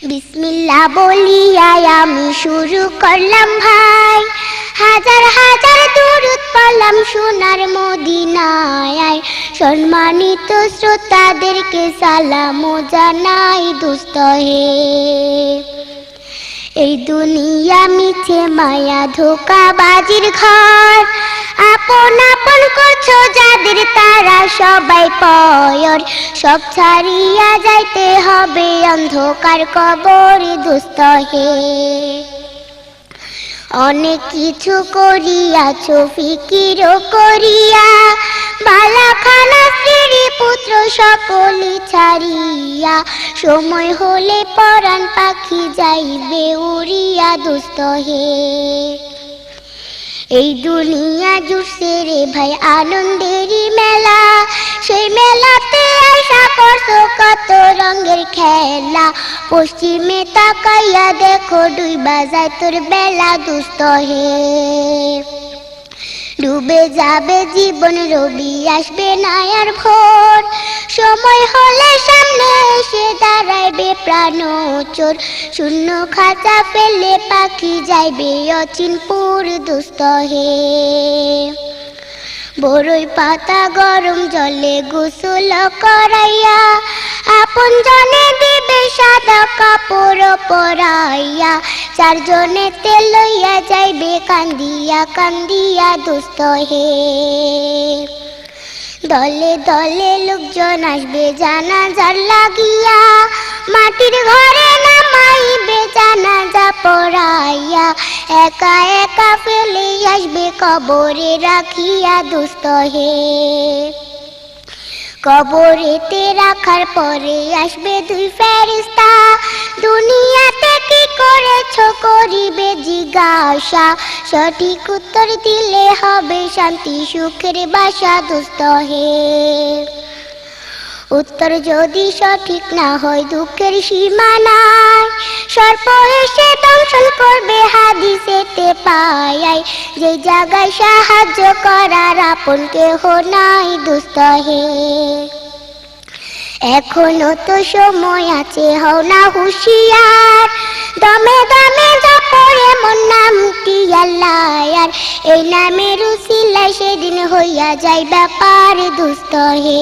বিসমিল্লাহ বলিয়াই আমি শুরু করলাম ভাই, হাজার হাজার দুরূদ পড়লাম সোনার মদিনায়। সম্মানিত শ্রোতাদেরকে সালাম জানাই দোস্ত হে। এই দুনিয়া মিছে মায়া ধোঁকাবাজির ঘর, আপন আপন করছো যাদের তারা সবাই পয়র। সব ছাড়িয়া যাইতে হবে অন্ধকার কবর দোস্ত হে। অনেক কিছু করিয়াছো ফিকিরও করিয়া, বালাখানা স্ত্রী পুত্র সকলি ছাড়িয়া। সময় হলে পরাণ পাখি যাইবে উড়িয়া দোস্ত হে। এই দুনিয়া জুড়ছে রে ভাই আনন্দেরই মেলা, সেই মেলাতে আশা করছো কত রঙের খেলা। পশ্চিমে তাকাইয়া দেখো ডুইবা যায় তোর বেলা দোস্ত হে। ডুবে যাবে জীবন রবি আসবে না আর ভোর, সময় হলে সামনে এসে দাঁড়াইবে প্রাণচোর। শূন্য খাঁচা ফেলে পাখি যাইবে অচিনপুর দোস্ত হে। বড়ই পাতা গরম জলে গোসল করাইয়া, আপন জনে দিবে সাদা কাপড় পরাইয়া। চারজনে তেল লইয়া যাইবে কান্দিয়া কান্দিয়া দোস্ত হে। দলে দলে লোকজন আসবে জানাজার লাগিয়া, মাটির ঘরে নামাইবে জানাজা পড়াইয়া। একা একা ফেলে আসবে কবরে রাখিয়া দোস্ত হে। কবরেতে রাখার পরে আসবে দুই ফেরেশতা, দুনিয়াতে কি করেছো করিবে জিজ্ঞাসা। সঠিক উত্তর দিলে হবে শান্তি সুখের বাসা দোস্ত হে। উত্তর যদি সঠিক না হয় দুঃখের সীমা নাই, সর্প এসে দংশন করবে হাদিসেতে পাই। যে জায়গায় সাহায্য করার আপন কেহ নাই দোস্ত হে। এখনো তো সময় আছে, হও না হুঁশিয়ার, দমে দমে জপো এমন নামটি আল্লাহ। এই নামের উসিলায় সেদিন হইয়া যায় ব্যাপার দোস্ত হে।